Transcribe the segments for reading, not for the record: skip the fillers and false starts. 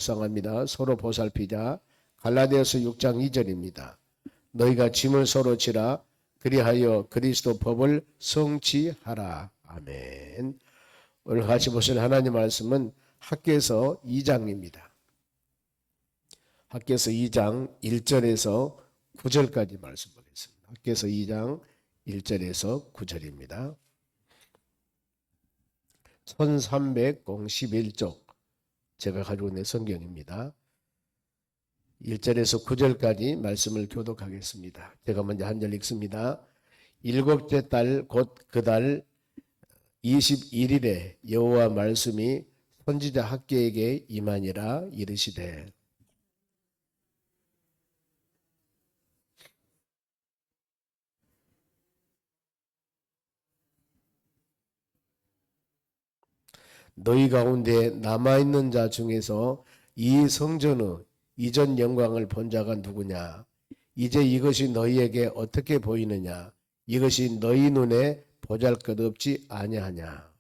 묵상합니다. 서로 보살피자. 갈라디아서 6장 2절입니다. 너희가 짐을 서로 지라 그리하여 그리스도 법을 성취하라. 아멘. 오늘 같이 보실 하나님 말씀은 학개서 2장입니다. 학개서 2장 1절에서 9절까지 말씀 보겠습니다. 학개서 2장 1절에서 9절입니다. 1311쪽 제가 가지고 있는 성경입니다. 1절에서 9절까지 말씀을 교독하겠습니다. 제가 먼저 한 절 읽습니다. 일곱째 달 곧 그 달 21일에 여호와 말씀이 선지자 학개에게 임하니라. 이르시되 너희 가운데 남아있는 자 중에서 이 성전의 이전 영광을 본 자가 누구냐? 이제 이것이 너희에게 어떻게 보이느냐? 이것이 너희 눈에 보잘것없지 아니하냐?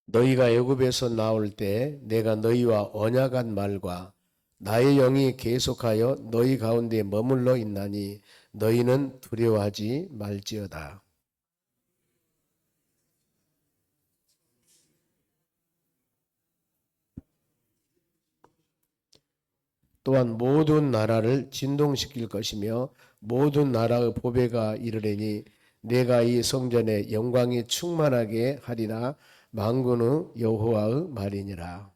너희가 애굽에서 나올 때 내가 너희와 언약한 말과 나의 영이 계속하여 너희 가운데 머물러 있나니 너희는 두려워하지 말지어다. 또한 모든 나라를 진동시킬 것이며 모든 나라의 보배가 이르리니 내가 이 성전에 영광이 충만하게 하리라. 만군의 여호와의 말이니라.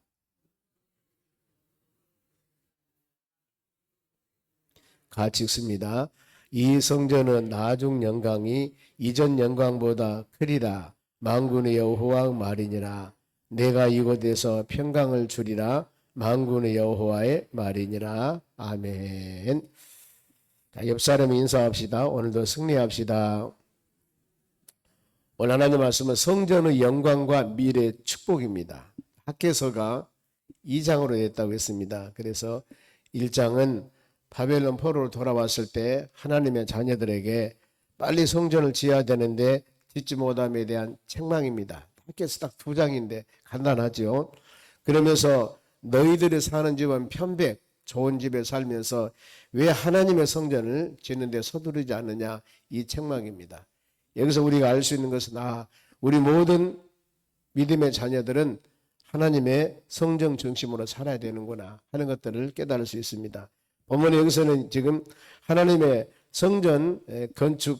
같이 읽습니다. 이 성전은 나중 영광이 이전 영광보다 크리라. 만군의 여호와의 말이니라. 내가 이곳에서 평강을 주리라. 만군의 여호와의 말이니라. 아멘. 자, 옆 사람 인사합시다. 오늘도 승리합시다. 오늘 하나님 말씀은 성전의 영광과 미래의 축복입니다. 학개서가 2장으로 됐다고 했습니다. 그래서 1장은 바벨론 포로로 돌아왔을 때 하나님의 자녀들에게 빨리 성전을 지어야 되는데 짓지 못함에 대한 책망입니다. 학개서 딱 2장인데 간단하죠. 그러면서 너희들이 사는 집은 편백, 좋은 집에 살면서 왜 하나님의 성전을 짓는 데 서두르지 않느냐, 이 책망입니다. 여기서 우리가 알 수 있는 것은 우리 모든 믿음의 자녀들은 하나님의 성전 중심으로 살아야 되는구나 하는 것들을 깨달을 수 있습니다. 본문에 여기서는 지금 하나님의 성전 건축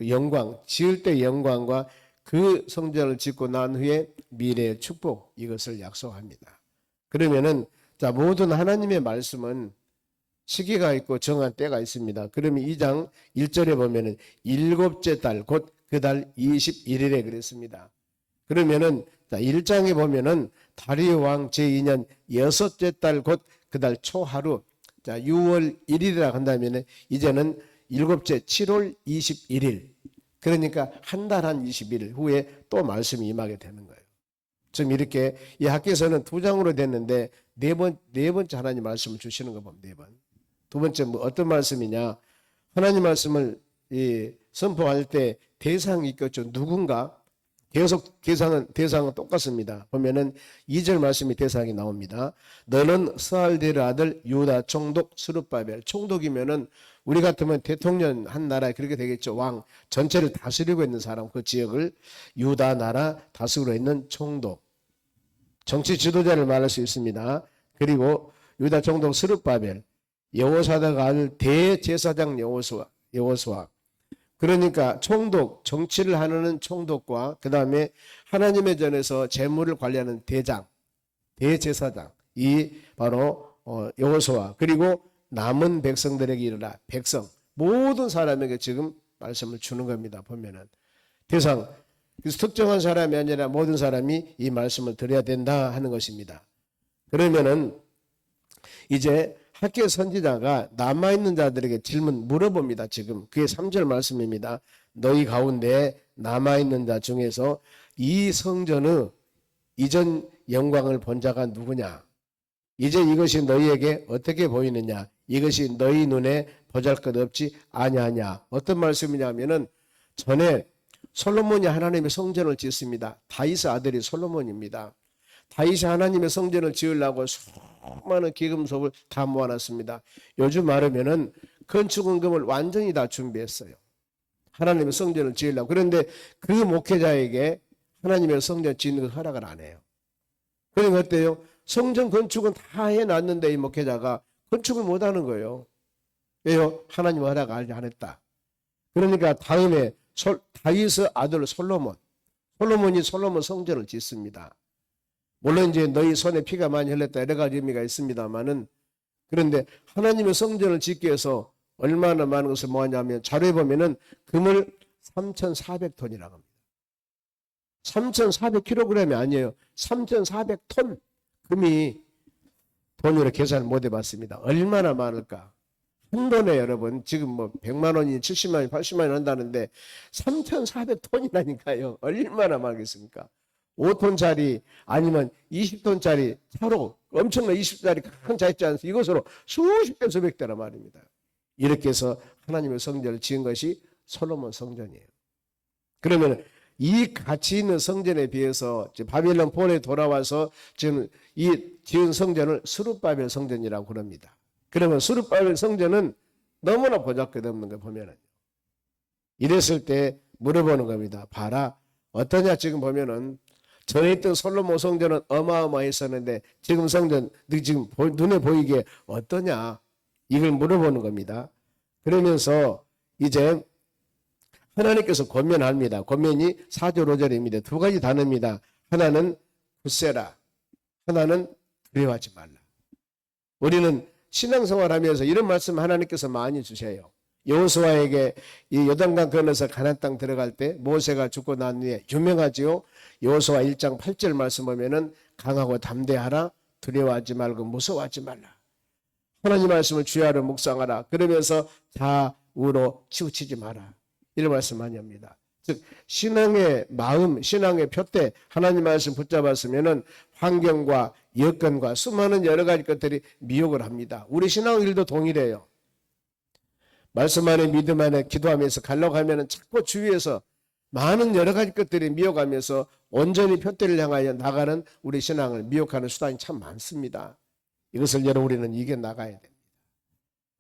영광, 지을 때 영광과 그 성전을 짓고 난 후에 미래의 축복, 이것을 약속합니다. 그러면은 자, 모든 하나님의 말씀은 시기가 있고 정한 때가 있습니다. 그러면 2장 1절에 보면은 일곱째 달 곧 그 달 21일에 그랬습니다. 그러면은 자, 1장에 보면은 다리오 왕 제2년 여섯째 달 곧 그 달 초하루, 자 6월 1일이라 한다면은 이제는 일곱째 7월 21일, 그러니까 한 달 한 21일 후에 또 말씀이 임하게 되는 거예요. 지금 이렇게 이 학개서는 2장으로 됐는데 네 번째 하나님 말씀을 주시는 거 보면 4번. 두 번째 어떤 말씀이냐? 하나님 말씀을 선포할 때 대상이 있겠죠. 누군가 계속 대상은 똑같습니다. 보면은 2절 말씀이 대상이 나옵니다. 너는 스알디엘 아들 유다 총독 스룹바벨. 총독이면은 우리 같으면 대통령 한 나라에 그렇게 되겠죠. 왕 전체를 다스리고 있는 사람, 그 지역을 유다 나라 다스리고 있는 총독, 정치 지도자를 말할 수 있습니다. 그리고 유다 총독 스룹바벨, 여호사닥 아들 대제사장 여호수아. 그러니까 총독, 정치를 하는 총독과 그 다음에 하나님의 전에서 재물을 관리하는 대제사장, 이 바로 여호수아, 그리고 남은 백성들에게 이르라. 백성, 모든 사람에게 지금 말씀을 주는 겁니다. 보면은 대상, 그래서 특정한 사람이 아니라 모든 사람이 이 말씀을 드려야 된다 하는 것입니다. 그러면은 이제 학개 선지자가 남아있는 자들에게 질문 물어봅니다. 지금 그게 3절 말씀입니다. 너희 가운데 남아있는 자 중에서 이 성전의 이전 영광을 본 자가 누구냐? 이제 이것이 너희에게 어떻게 보이느냐? 이것이 너희 눈에 보잘것없지 아니하냐? 어떤 말씀이냐면은 전에 솔로몬이 하나님의 성전을 짓습니다. 다윗의 아들이 솔로몬입니다. 다윗이 하나님의 성전을 지으려고 수많은 기금속을 다 모아놨습니다. 요즘 말하면은 건축원금을 완전히 다 준비했어요. 하나님의 성전을 지으려고. 그런데 그 목회자에게 하나님의 성전 짓는 걸 허락을 안 해요. 그러니까 어때요? 성전 건축은 다 해놨는데 이 목회자가 건축을 못하는 거예요. 왜요? 하나님 허락 안 했다. 그러니까 다음에 다윗의 아들 솔로몬이 솔로몬 성전을 짓습니다. 물론 이제 너희 손에 피가 많이 흘렀다 여러 가지 의미가 있습니다만은, 그런데 하나님의 성전을 짓기 위해서 얼마나 많은 것을 모았냐면 자료에 보면은 금을 3,400톤이라고 합니다. 3,400kg이 아니에요. 3,400톤 금이 돈으로 계산을 못 해봤습니다. 얼마나 많을까? 한 돈에 여러분 지금 뭐 100만 원이 70만 원이 80만 원이 한다는데 3,400톤이라니까요. 얼마나 많겠습니까? 5톤짜리 아니면 20톤짜리 차로 엄청난 20톤짜리 큰 차 있지 않습니까? 이것으로 수십 배 수백 대란 말입니다. 이렇게 해서 하나님의 성전을 지은 것이 솔로몬 성전이에요. 그러면 이 가치 있는 성전에 비해서 바벨론 본에 돌아와서 지금 이 지은 성전을 스룹바벨 성전이라고 그럽니다. 그러면 스룹바벨 성전은 너무나 보잘것없는 거 보면은 이랬을 때 물어보는 겁니다. 봐라, 어떠냐? 지금 보면은 전에 있던 솔로몬 성전은 어마어마했었는데 지금 성전 지금 눈에 보이기에 어떠냐? 이걸 물어보는 겁니다. 그러면서 이제 하나님께서 권면합니다. 권면이 4절 5절입니다. 두 가지 단어입니다. 하나는 굳세라, 하나는 두려워하지 말라. 우리는 신앙생활하면서 이런 말씀 하나님께서 많이 주세요. 여호수아에게 이 요단강 건너서 가나안 땅 들어갈 때 모세가 죽고 난 후에 유명하지요. 여호수아 1장 8절 말씀 보면은 강하고 담대하라, 두려워하지 말고 무서워하지 말라. 하나님 말씀을 주야로 묵상하라. 그러면서 좌우로 치우치지 마라. 이런 말씀 많이 합니다. 즉 신앙의 마음, 신앙의 표대, 하나님 말씀 붙잡았으면은 환경과 여건과 수많은 여러 가지 것들이 미혹을 합니다. 우리 신앙일도 동일해요. 말씀 안에 믿음 안에 기도하면서 가려고 하면은 자꾸 주위에서 많은 여러 가지 것들이 미혹하면서 온전히 표대를 향하여 나가는 우리 신앙을 미혹하는 수단이 참 많습니다. 이것을 여러분 우리는 이겨나가야 됩니다.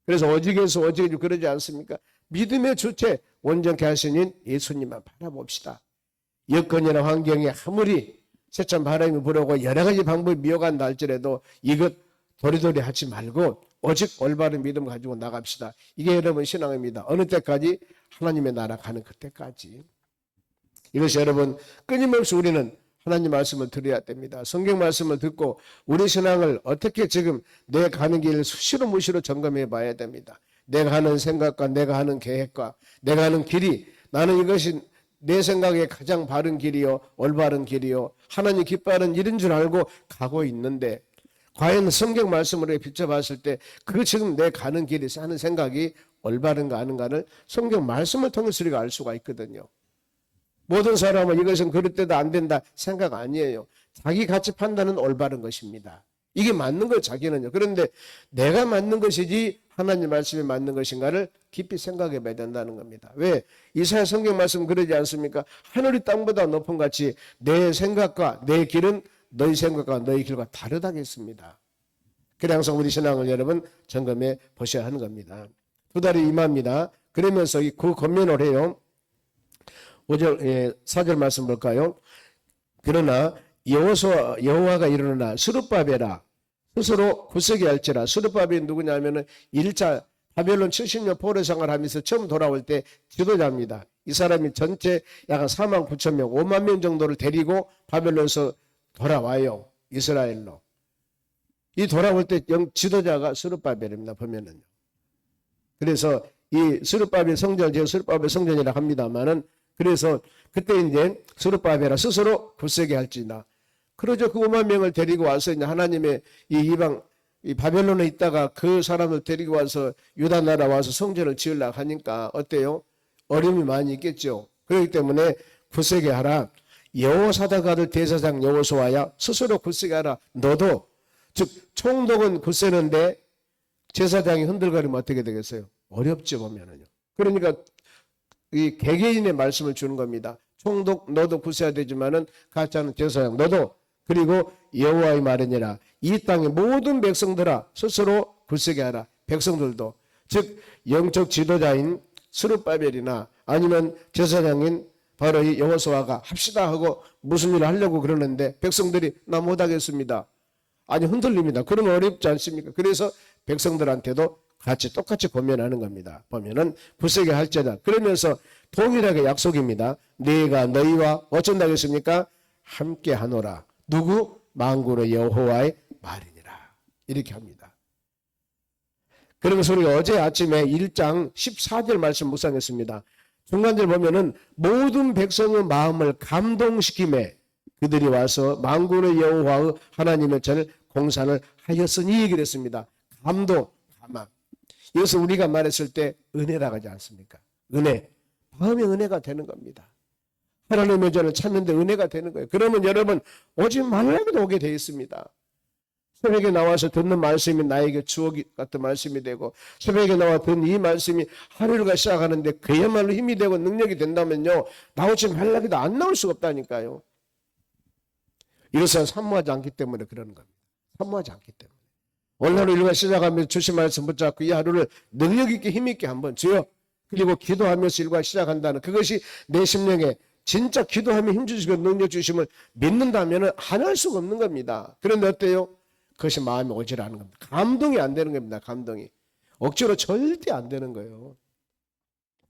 그래서 오직에서 오직이지 그러지 않습니까? 믿음의 주체 온전케 하시는 예수님만 바라봅시다. 여건이나 환경이 아무리 세찬 바람이 불어오고 여러 가지 방법이 미혹한다 할지라도 이것 도리도리 하지 말고 오직 올바른 믿음 가지고 나갑시다. 이게 여러분 신앙입니다. 어느 때까지? 하나님의 나라 가는 그때까지. 이것이 여러분 끊임없이 우리는 하나님 말씀을 들어야 됩니다. 성경 말씀을 듣고 우리 신앙을 어떻게 지금 내 가는 길을 수시로 무시로 점검해 봐야 됩니다. 내가 하는 생각과 내가 하는 계획과 내가 하는 길이 나는 이것이 내 생각에 가장 바른 길이요 올바른 길이요 하나님 기뻐하는 일인 줄 알고 가고 있는데 과연 성경 말씀으로 비춰봤을 때 그 지금 내 가는 길이 하는 생각이 올바른가 아닌가를 성경 말씀을 통해서 우리가 알 수가 있거든요. 모든 사람은 이것은 그럴 때도 안 된다 생각 아니에요. 자기 가치 판단은 올바른 것입니다. 이게 맞는 거 자기는요. 그런데 내가 맞는 것이지 하나님 말씀이 맞는 것인가를 깊이 생각해 봐야 된다는 겁니다. 왜? 이사야 성경 말씀 그러지 않습니까? 하늘이 땅보다 높은 같이 내 생각과 내 길은 너희 생각과 너희 길과 다르다겠습니다. 그래 항상 우리 신앙을 여러분 점검해 보셔야 하는 겁니다. 두 달이 임합니다. 그러면서 그 권면을 해요. 5절 4절 말씀 볼까요? 그러나 여호와가 이르노라 스룹바벨아 스스로 굳세게 할지라. 스룹바벨이 누구냐면은 1차 바벨론 70년 포로 생활하면서 처음 돌아올 때 지도자입니다. 이 사람이 전체 약 4만 9천 명, 5만 명 정도를 데리고 바벨론에서 돌아와요. 이스라엘로. 이 돌아올 때 지도자가 스룹바벨입니다. 보면은요. 그래서 이 스룹바벨 성전, 제가 스룹바벨 성전이라고 합니다만은 그래서 그때 이제 스룹바벨아 스스로 굳세게 할지나. 그러죠. 그 5만 명을 데리고 와서 이제 하나님의 이 이방 이 바벨론에 있다가 그 사람을 데리고 와서 유다 나라 와서 성전을 지으려고 하니까 어때요? 어려움이 많이 있겠죠. 그렇기 때문에 굳세게 하라. 여호사닥 아들 대제사장 여호수아야 스스로 굳세게 하라. 너도. 즉 총독은 굳세는데 제사장이 흔들거리면 어떻게 되겠어요? 어렵죠 보면은요. 그러니까 이 개개인의 말씀을 주는 겁니다. 총독 너도 굳세야 되지만은 같이 하는 제사장 너도. 그리고 여호와의 말이니라. 이 땅의 모든 백성들아 스스로 굳세게 하라. 백성들도. 즉 영적 지도자인 스룹바벨이나 아니면 제사장인 바로 이 여호수아가 합시다 하고 무슨 일을 하려고 그러는데 백성들이 나 못하겠습니다. 아니 흔들립니다. 그러면 어렵지 않습니까? 그래서 백성들한테도 같이 똑같이 권면하는 겁니다. 보면은 굳세게 할지어다. 그러면서 동일하게 약속입니다. 네가 너희와 어쩐다고 했습니까? 함께 하노라. 누구? 만군의 여호와의 말이니라. 이렇게 합니다. 그러면서 우리가 어제 아침에 1장 14절 말씀 묵상했습니다. 중간절 보면은 모든 백성의 마음을 감동시킴에 그들이 와서 만군의 여호와의 하나님의 전을 공산을 하였으니 얘기를 했습니다. 감동, 감화. 이것을 우리가 말했을 때 은혜라고 하지 않습니까? 은혜. 마음의 은혜가 되는 겁니다. 하나님의 전을 찾는데 은혜가 되는 거예요. 그러면 여러분 오지 말라고도 오게 되어 있습니다. 새벽에 나와서 듣는 말씀이 나에게 추억 같은 말씀이 되고 새벽에 나와 듣는 이 말씀이 하루가 시작하는데 그야말로 힘이 되고 능력이 된다면요. 나오지 말라고도 안 나올 수가 없다니까요. 이것은 사모하지 않기 때문에 그러는 겁니다. 사모하지 않기 때문에. 오늘 하루 일과 시작하면서 주신 말씀 붙잡고 이 하루를 능력 있게 힘 있게 한번 주여. 그리고 기도하면서 일과 시작한다는 그것이 내 심령에 진짜 기도하며 힘주시고 능력 주심을 믿는다면 안 할 수가 없는 겁니다. 그런데 어때요? 그것이 마음에 오지라는 겁니다. 감동이 안 되는 겁니다. 감동이. 억지로 절대 안 되는 거예요.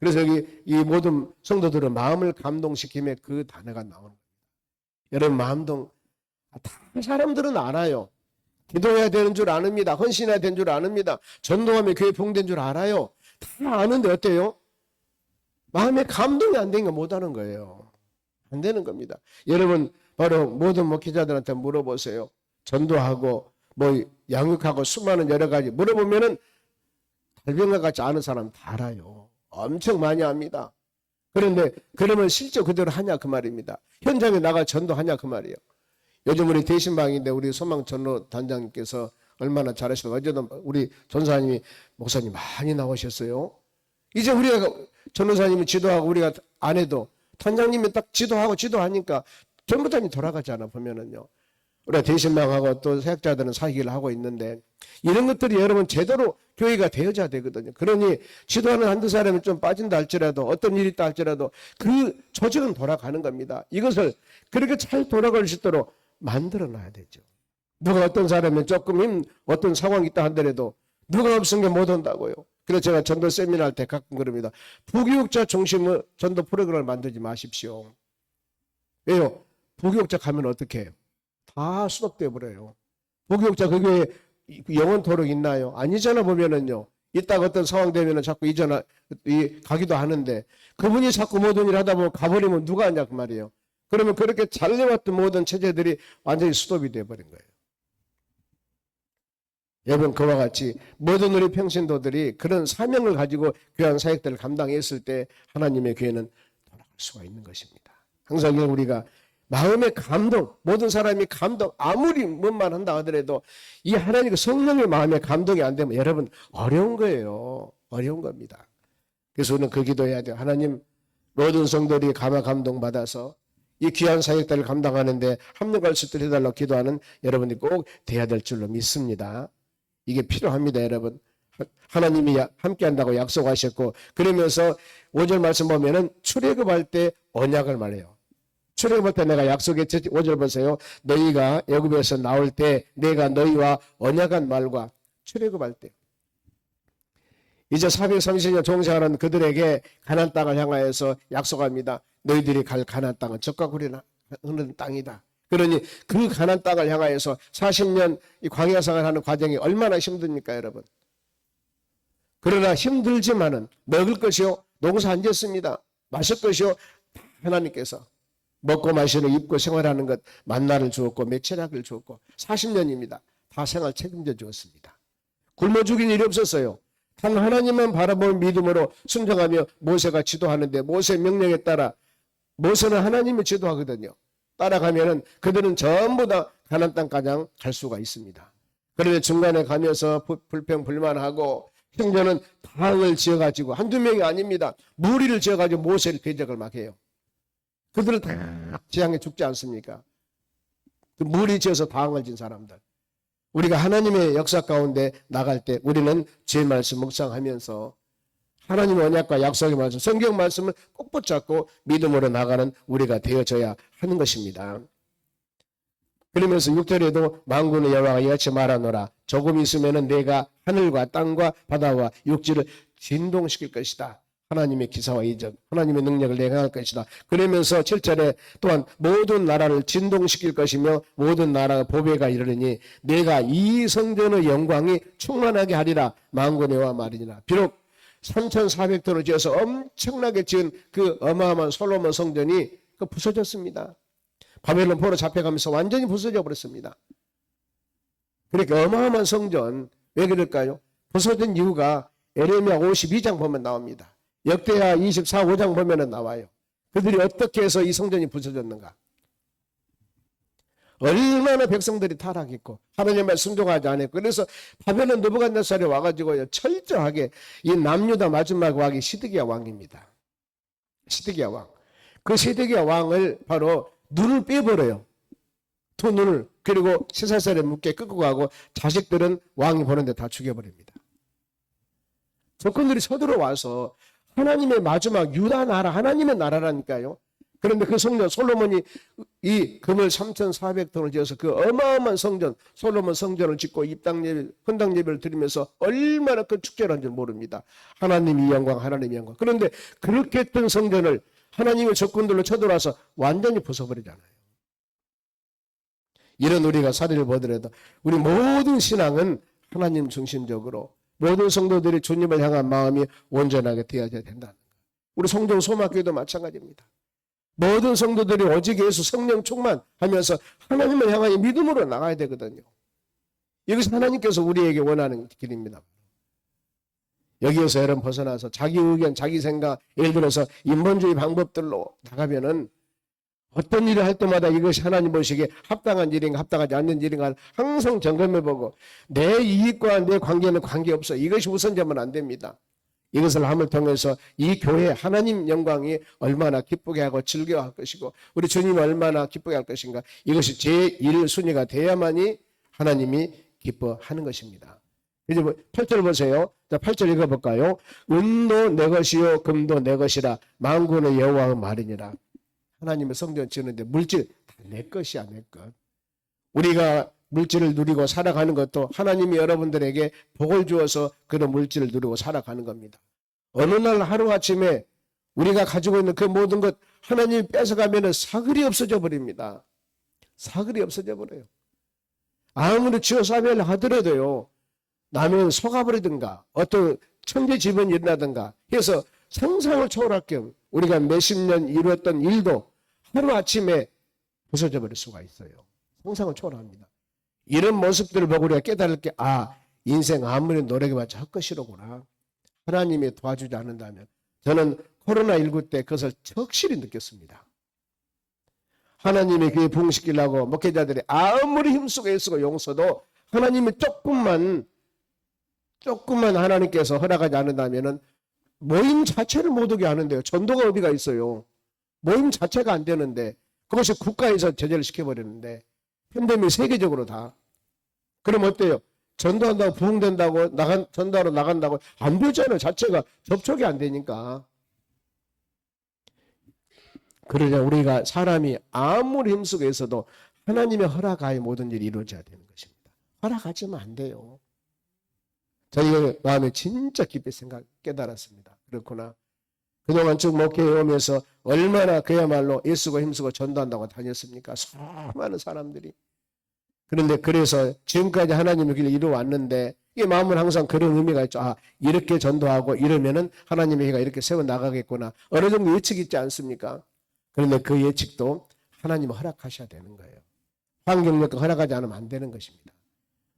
그래서 여기 이 모든 성도들은 마음을 감동시킴에 그 단어가 나오는 겁니다. 여러분 마음동 다 사람들은 알아요. 기도해야 되는 줄 아닙니다. 헌신해야 되는 줄 아닙니다. 전도하며 교회 봉된 줄 알아요. 다 아는데 어때요? 마음에 감동이 안 되니까 못하는 거예요. 안 되는 겁니다. 여러분 바로 모든 목회자들한테 물어보세요. 전도하고 뭐 양육하고 수많은 여러 가지 물어보면은 달병과 같이 아는 사람 다 알아요. 엄청 많이 압니다. 그런데 그러면 실제 그대로 하냐 그 말입니다. 현장에 나가 전도하냐 그 말이에요. 요즘 우리 대신방인데 우리 소망 전로 단장님께서 얼마나 잘하시고 어제도 우리 전사님이 목사님 많이 나오셨어요. 이제 우리가 전도사님이 지도하고 우리가 안 해도 단장님이 딱 지도하니까 전부장이 돌아가잖아 보면은요. 우리가 대신방하고 또 사역자들은 사역을 하고 있는데 이런 것들이 여러분 제대로 교회가 되어져야 되거든요. 그러니 지도하는 한두 사람이 좀 빠진다 할지라도 어떤 일이 있다 할지라도 그 조직은 돌아가는 겁니다. 이것을 그렇게 잘 돌아갈 수 있도록 만들어놔야 되죠. 누가 어떤 사람은 조금 어떤 상황이 있다 하더라도 누가 없은 게 못 온다고요. 그래서 제가 전도 세미나 할 때 가끔 그럽니다. 부교육자 중심의 전도 프로그램을 만들지 마십시오. 왜요? 부교육자 가면 어떻게 해요? 다 수독돼 버려요. 부교육자 그 교회에 영원토록 있나요? 아니잖아 보면은요. 이따가 어떤 상황 되면은 자꾸 가기도 하는데 그분이 자꾸 모든 일을 하다 보면 가버리면 누가 하냐 그 말이에요. 그러면 그렇게 잘해왔던 모든 체제들이 완전히 스톱이 돼버린 거예요. 여러분 그와 같이 모든 우리 평신도들이 그런 사명을 가지고 귀한 사역들을 감당했을 때 하나님의 교회는 돌아갈 수가 있는 것입니다. 항상 우리가 마음의 감동, 모든 사람이 감동, 아무리 뭔만 한다 하더라도 이 하나님의 성령의 마음에 감동이 안 되면 여러분 어려운 거예요. 어려운 겁니다. 그래서 우리는 그 기도해야 돼요. 하나님 모든 성도들이 감동 받아서 이 귀한 사역들을 감당하는데 합력할 수 있도록 해달라고 기도하는 여러분이 꼭 돼야 될 줄로 믿습니다. 이게 필요합니다, 여러분. 하나님이 함께 한다고 약속하셨고 그러면서 5절 말씀 보면은 출애굽할 때 언약을 말해요. 출애굽할 때 내가 약속했지. 5절 보세요. 너희가 애굽에서 나올 때 내가 너희와 언약한 말과 출애굽할 때 이제 430년 종생하는 그들에게 가나안 땅을 향하여서 약속합니다. 너희들이 갈 가나안 땅은 젖과 꿀이 흐르는 땅이다. 그러니 그 가나안 땅을 향하여서 40년 이 광야 생활하는 과정이 얼마나 힘듭니까, 여러분? 그러나 힘들지만은 먹을 것이요 농사 안 짓습니다. 마실 것이요 하나님께서 먹고 마시는 입고 생활하는 것 만나를 주었고 매체락을 주었고 40년입니다. 다 생활 책임져 주었습니다. 굶어 죽인 일이 없었어요. 단 하나님만 바라보는 믿음으로 순종하며 모세가 지도하는데 모세 명령에 따라 모세는 하나님이 지도하거든요. 따라가면은 그들은 전부 다 가나안 땅까지 갈 수가 있습니다. 그런데 중간에 가면서 불평불만하고 형제는 당을 지어가지고 한두 명이 아닙니다. 무리를 지어가지고 모세를 대적을 막 해요. 그들은 다 재앙에 죽지 않습니까? 그 무리 지어서 당을 진 사람들. 우리가 하나님의 역사 가운데 나갈 때 우리는 주의 말씀 묵상하면서 하나님의 언약과 약속의 말씀, 성경 말씀을 꼭 붙잡고 믿음으로 나가는 우리가 되어져야 하는 것입니다. 그러면서 6절에도 만군의 여호와가 이같이 말하노라. 조금 있으면은 내가 하늘과 땅과 바다와 육지를 진동시킬 것이다. 하나님의 기사와 이적, 하나님의 능력을 내가 행할 것이다. 그러면서 7절에 또한 모든 나라를 진동시킬 것이며 모든 나라의 보배가 이르르니 내가 이 성전의 영광이 충만하게 하리라. 만군의 여호와 말이니라. 비록 3,400도를 지어서 엄청나게 지은 그 어마어마한 솔로몬 성전이 부서졌습니다. 바벨론 포로 잡혀가면서 완전히 부서져 버렸습니다. 그러니까 어마어마한 성전, 왜 그럴까요? 부서진 이유가 에레미야 52장 보면 나옵니다. 역대하 24, 5장 보면 나와요. 그들이 어떻게 해서 이 성전이 부서졌는가? 얼마나 백성들이 타락했고 하나님의 순종하지 않았고, 그래서 바벨론 느부갓네살이 와가지고 철저하게 이 남유다 마지막 왕이 시드기야 왕입니다. 시드기야 왕. 그 시드기야 왕을 바로 눈을 빼버려요. 두 눈을. 그리고 13살에 묻게 끌고 가고 자식들은 왕이 보는데 다 죽여버립니다. 적군들이 서들어와서 하나님의 마지막 유다 나라, 하나님의 나라라니까요. 그런데 그 성전 솔로몬이 이 금을 3,400톤을 지어서 그 어마어마한 성전 솔로몬 성전을 짓고 입당 예배, 헌당 예배를 드리면서 얼마나 큰 축제를 한 줄 모릅니다. 하나님이 영광, 하나님이 영광. 그런데 그렇게 했던 성전을 하나님의 적군들로 쳐들어와서 완전히 부숴버리잖아요. 이런 우리가 사례를 보더라도 우리 모든 신앙은 하나님 중심적으로 모든 성도들이 주님을 향한 마음이 온전하게 되어야 된다는 거예요. 우리 성경 소막교회도 마찬가지입니다. 모든 성도들이 오직 예수 성령 충만하면서 하나님을 향하여 믿음으로 나가야 되거든요. 이것이 하나님께서 우리에게 원하는 길입니다. 여기에서 여러분 벗어나서 자기 의견, 자기 생각, 예를 들어서 인본주의 방법들로 나가면은 어떤 일을 할 때마다 이것이 하나님 보시기에 합당한 일인가 합당하지 않는 일인가 항상 점검해보고 내 이익과 내 관계는 관계없어. 이것이 우선되면 안 됩니다. 이것을 함을 통해서 이 교회 하나님 영광이 얼마나 기쁘게 하고 즐겨할 것이고 우리 주님이 얼마나 기쁘게 할 것인가, 이것이 제1순위가 돼야만이 하나님이 기뻐하는 것입니다. 이제 8절 보세요. 자, 8절 읽어볼까요? 은도 내 것이요 금도 내 것이라 만군의 여호와의 말이니라. 하나님의 성전 지었는데 물질 다 내 것이야, 내 것. 우리가 물질을 누리고 살아가는 것도 하나님이 여러분들에게 복을 주어서 그런 물질을 누리고 살아가는 겁니다. 어느 날 하루아침에 우리가 가지고 있는 그 모든 것 하나님이 뺏어가면 사글이 없어져 버립니다. 사글이 없어져 버려요. 아무리 지어싸매를 하더라도요, 나면 속아버리든가 어떤 천재지변이 일어나든가 해서 상상을 초월할 겸 우리가 몇십 년 이루었던 일도 하루아침에 부서져 버릴 수가 있어요. 상상을 초월합니다. 이런 모습들을 보고 우리가 깨달을 게, 인생 아무리 노력해봤자 헛것이로구나. 하나님이 도와주지 않는다면. 저는 코로나19 때 그것을 적실히 느꼈습니다. 하나님이 그에 부흥시키려고 목회자들이 아무리 힘쓰고 애쓰고 용서도 하나님이 조금만 하나님께서 허락하지 않는다면 모임 자체를 못 오게 하는데요. 전도가 어디가 있어요. 모임 자체가 안 되는데 그것이 국가에서 제재를 시켜버리는데 팬데믹 세계적으로 다. 그럼 어때요? 전도한다고 부흥된다고 전도하러 나간다고 안 되잖아요. 자체가 접촉이 안 되니까. 그러자 우리가 사람이 아무리 힘쓰고 있어도 하나님의 허락하에 모든 일이 이루어져야 되는 것입니다. 허락하지면 안 돼요. 저희가 마음에 진짜 깊이 깨달았습니다. 그렇구나. 그동안 쭉 목회해 오면서 얼마나 그야말로 애쓰고 힘쓰고 전도한다고 다녔습니까? 수많은 사람들이. 그런데 그래서 지금까지 하나님의 길을 이루어왔는데 이 마음은 항상 그런 의미가 있죠. 이렇게 전도하고 이러면은 하나님의 해가 이렇게 세워나가겠구나. 어느 정도 예측이 있지 않습니까? 그런데 그 예측도 하나님이 허락하셔야 되는 거예요. 환경력과 허락하지 않으면 안 되는 것입니다.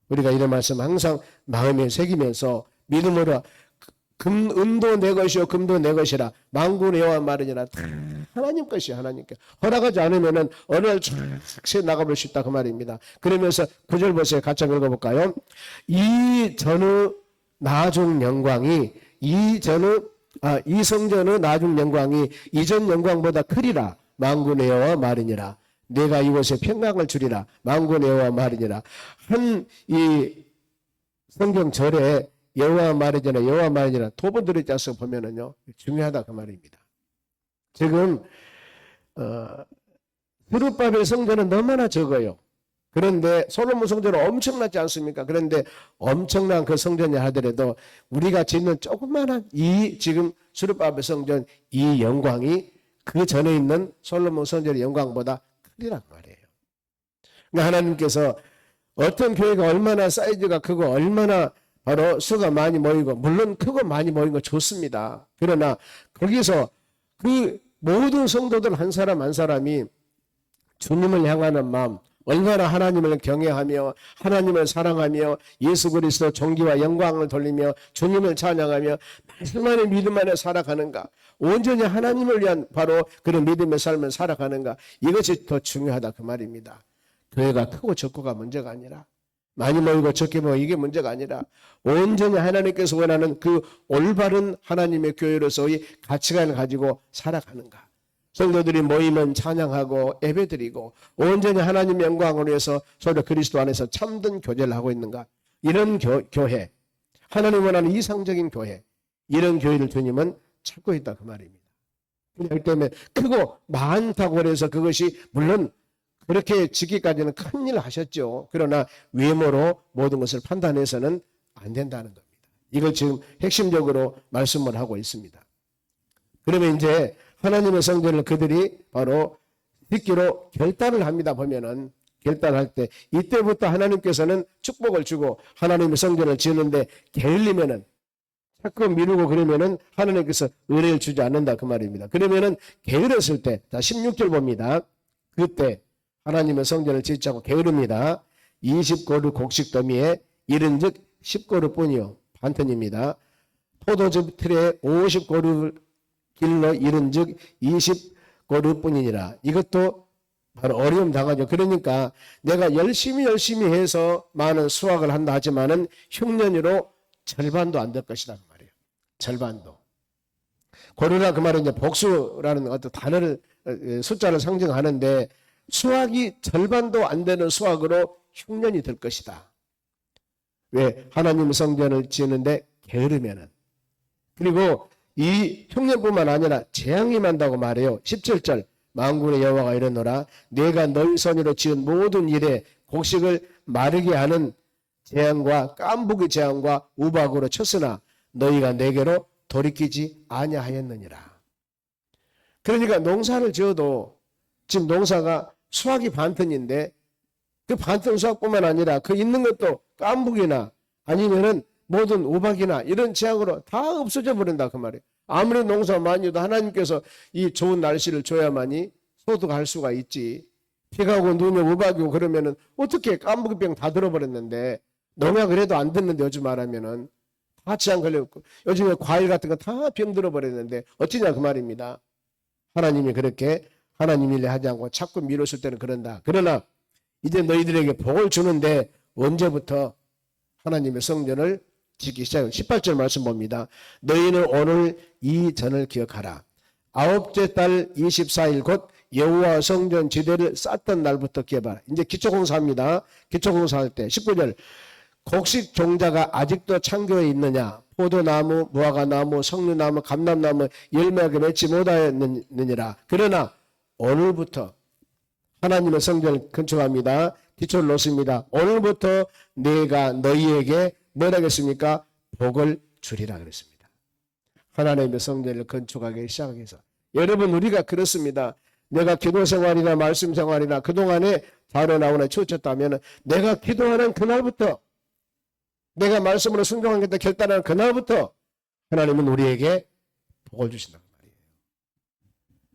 우리가 이런 말씀 항상 마음에 새기면서 믿음으로 은도 내 것이요 금도 내 것이라 만군의 여호와 말이니라. 다 하나님 것이 하나님 것. 허락하지 않으면은 어느 날 쫙 나가볼 수 있다 그 말입니다. 그러면서 9절 보세요. 같이 한번 읽어볼까요? 이 전의 나중 영광이 이 성전의 나중 영광이 이전 영광보다 크리라. 만군의 여호와 말이니라. 내가 이곳에 평강을 주리라. 만군의 여호와 말이니라. 한 이 성경 절에 여호와 말이니라 여호와 말이니라 두 번 들어있지 않서 보면은요 중요하다 그 말입니다. 지금 스룹바벨 성전은 너무나 적어요. 그런데 솔로몬 성전은 엄청나지 않습니까? 그런데 엄청난 그 성전이 하더라도 우리가 짓는 조그마한 이 지금 스룹바벨 성전 이 영광이 그 전에 있는 솔로몬 성전의 영광보다 크리란 말이에요. 그러니까 하나님께서 어떤 교회가 얼마나 사이즈가 크고 얼마나 바로 수가 많이 모이고 물론 크고 많이 모인 거 좋습니다. 그러나 거기서 그 모든 성도들 한 사람 한 사람이 주님을 향하는 마음 얼마나 하나님을 경외하며 하나님을 사랑하며 예수 그리스도 존귀와 영광을 돌리며 주님을 찬양하며 말씀 안에 믿음 안에 살아가는가 온전히 하나님을 위한 바로 그런 믿음의 삶을 살아가는가 이것이 더 중요하다 그 말입니다. 교회가 크고 적고가 문제가 아니라 많이 모이고 적게 모이고 이게 문제가 아니라 온전히 하나님께서 원하는 그 올바른 하나님의 교회로서의 가치관을 가지고 살아가는가. 성도들이 모이면 찬양하고 예배드리고 온전히 하나님의 영광을 위해서 서로 그리스도 안에서 참된 교제를 하고 있는가. 이런 교회, 하나님 원하는 이상적인 교회, 이런 교회를 주님은 찾고 있다 그 말입니다. 그렇기 때문에 크고 많다고 해서 그것이 물론 그렇게 짓기까지는 큰일을 하셨죠. 그러나 외모로 모든 것을 판단해서는 안 된다는 겁니다. 이걸 지금 핵심적으로 말씀을 하고 있습니다. 그러면 이제 하나님의 성전을 그들이 바로 짓기로 결단을 합니다. 보면은 결단할 때 이때부터 하나님께서는 축복을 주고 하나님의 성전을 지었는데 게을리면은 자꾸 미루고 그러면은 하나님께서 은혜를 주지 않는다 그 말입니다. 그러면은 게을렀을 때, 자 16절 봅니다. 그때 하나님의 성전을 짓자고 게으릅니다. 20고루 곡식 더미에 이른즉 10고루 뿐이요 반턴입니다. 포도즙 틀에 50고루 길러 이른즉 20고루 뿐이니라. 이것도 바로 어려움 당하죠. 그러니까 내가 열심히 해서 많은 수확을 한다 하지만은 흉년으로 절반도 안 될 것이다 그 말이에요. 절반도. 고르라 그 말은 이제 복수라는 어떤 단어를 숫자를 상징하는데 수확이 절반도 안 되는 수확으로 흉년이 될 것이다. 왜? 하나님의 성전을 지었는데 게으르면은. 그리고 이 흉년뿐만 아니라 재앙이 임한다고 말해요. 17절 만군의 여호와가 이르노라 내가 너희 손으로 지은 모든 일에 곡식을 마르게 하는 재앙과 깐부기 재앙과 우박으로 쳤으나 너희가 내게로 돌이키지 아니하였느니라. 그러니까 농사를 지어도 지금 농사가 수확이 반턴인데 그 반턴 수확뿐만 아니라 그 있는 것도 깐부기나 아니면은 모든 우박이나 이런 재앙으로 다 없어져 버린다 그 말이에요. 아무리 농사 많이 해도 하나님께서 이 좋은 날씨를 줘야만이 소득할 수가 있지. 비가 오고 눈이 오고 우박이 오고 그러면은 어떻게 깐부기병 다 들어버렸는데 농약을 해도 안 됐는데 요즘 말하면은 다 재앙 걸렸고 요즘에 과일 같은 거 다 병 들어버렸는데 어찌냐 그 말입니다. 하나님이 그렇게 하나님 일을 하지 않고 자꾸 미뤘을 때는 그런다. 그러나 이제 너희들에게 복을 주는데 언제부터 하나님의 성전을 짓기 시작해요. 18절 말씀 봅니다. 너희는 오늘 이 전을 기억하라. 아홉째 달 24일 곧 여호와 성전 지대를 쌓던 날부터 기억하라. 이제 기초공사합니다. 기초공사할 때 19절 곡식 종자가 아직도 창고에 있느냐 포도나무, 무화과나무, 석류나무, 감람나무 열매가 맺지 못하였느니라. 그러나 오늘부터 하나님의 성전을 건축합니다. 기초를 놓습니다. 오늘부터 내가 너희에게 뭘 하겠습니까? 복을 주리라 그랬습니다. 하나님의 성전을 건축하기 시작해서 여러분 우리가 그렇습니다. 내가 기도 생활이나 말씀 생활이나 그동안에 자료 나오나 치우쳤다면 내가 기도하는 그날부터 내가 말씀으로 순종하겠다 결단하는 그날부터 하나님은 우리에게 복을 주신다는 말이에요.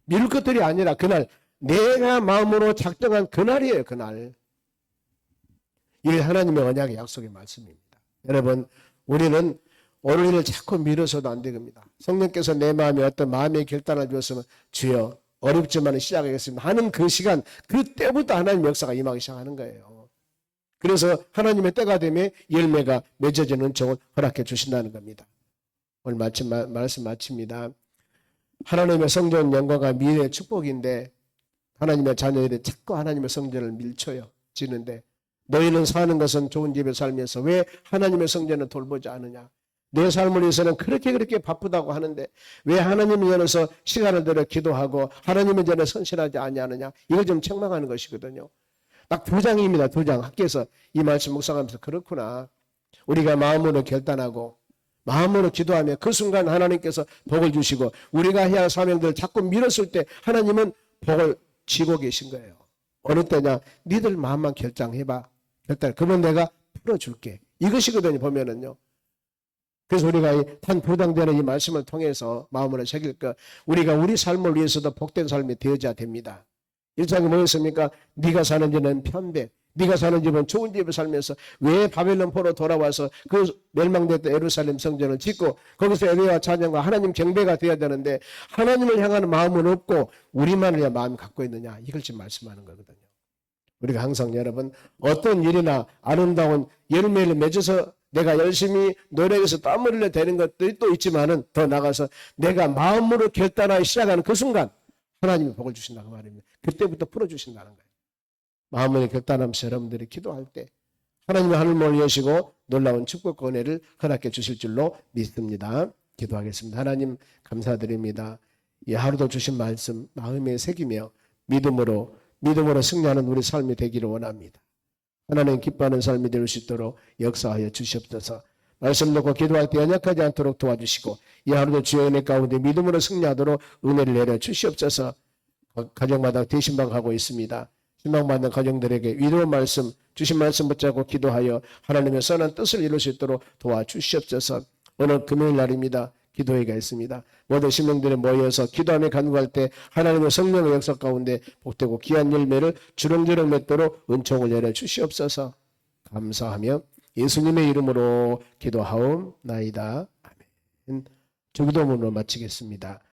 미룰 것들이 아니라 그날 내가 마음으로 작정한 그날이에요. 그날. 이게 하나님의 언약의 약속의 말씀입니다. 여러분 우리는 오늘 일을 자꾸 미뤄서도 안 되겁니다. 성령께서 내 마음에 어떤 마음의 결단을 주었으면 주여 어렵지만 시작하겠습니다 하는 그 시간, 그때부터 하나님의 역사가 임하기 시작하는 거예요. 그래서 하나님의 때가 되면 열매가 맺어지는 은총을 허락해 주신다는 겁니다. 오늘 말씀 마칩니다. 하나님의 성전 영광과 미래의 축복인데 하나님의 자녀들이 자꾸 하나님의 성전을 밀쳐요. 지는데 너희는 사는 것은 좋은 집에 살면서 왜 하나님의 성전을 돌보지 않느냐. 내 삶을 위해서는 그렇게 바쁘다고 하는데 왜 하나님을 위해서 시간을 들여 기도하고 하나님의 전에 헌신하지 아니하느냐. 이걸 좀 책망하는 것이거든요. 딱 2장입니다. 2장. 학교에서 이 말씀 묵상하면서 그렇구나. 우리가 마음으로 결단하고 마음으로 기도하며 그 순간 하나님께서 복을 주시고 우리가 해야 할 사명들을 자꾸 밀었을 때 하나님은 복을 쥐고 계신 거예요. 어느 때냐? 니들 마음만 결정해봐. 그러면 내가 풀어줄게. 이것이거든요. 보면은요. 그래서 우리가 한 2장 되는 이 말씀을 통해서 마음으로 새길 것, 우리가 우리 삶을 위해서도 복된 삶이 되어야 됩니다. 1장이 뭐였습니까? 네가 사는 집은 편백, 네가 사는 집은 좋은 집에 살면서 왜 바벨론 포로 돌아와서 그 멸망됐던 예루살렘 성전을 짓고 거기서 엘리야와 찬양과 하나님 경배가 되어야 되는데 하나님을 향하는 마음은 없고 우리만을 위한 마음을 갖고 있느냐. 이걸 지금 말씀하는 거거든요. 우리가 항상 여러분 어떤 일이나 아름다운 열매를 맺어서 내가 열심히 노력해서 땀을 흘려 되는 것들이 또 있지만은 더 나가서 내가 마음으로 결단하기 시작하는 그 순간 하나님이 복을 주신다고 말입니다. 그때부터 풀어주신다는 거예요. 마음으로 결단하면서 여러분들이 기도할 때 하나님의 하늘문을 여시고 놀라운 축복과 은혜를 허락해 주실 줄로 믿습니다. 기도하겠습니다. 하나님 감사드립니다. 이 하루도 주신 말씀 마음에 새기며 믿음으로 승리하는 우리 삶이 되기를 원합니다. 하나님 기뻐하는 삶이 될 수 있도록 역사하여 주시옵소서. 말씀 듣고 기도할 때 연약하지 않도록 도와주시고 이 하루도 주의 은혜 가운데 믿음으로 승리하도록 은혜를 내려 주시옵소서. 가정마다 대신방하고 있습니다. 신방받는 가정들에게 위로의 말씀 주신 말씀 붙잡고 기도하여 하나님의 선한 뜻을 이룰 수 있도록 도와주시옵소서. 오늘 금요일 날입니다. 기도회가 있습니다. 모든 신명들이 모여서 기도하며 간구할 때 하나님의 성령의 역사 가운데 복되고 귀한 열매를 주렁주렁 맺도록 은총을 내려 주시옵소서. 감사하며 예수님의 이름으로 기도하옵나이다. 아멘. 주기도문으로 마치겠습니다.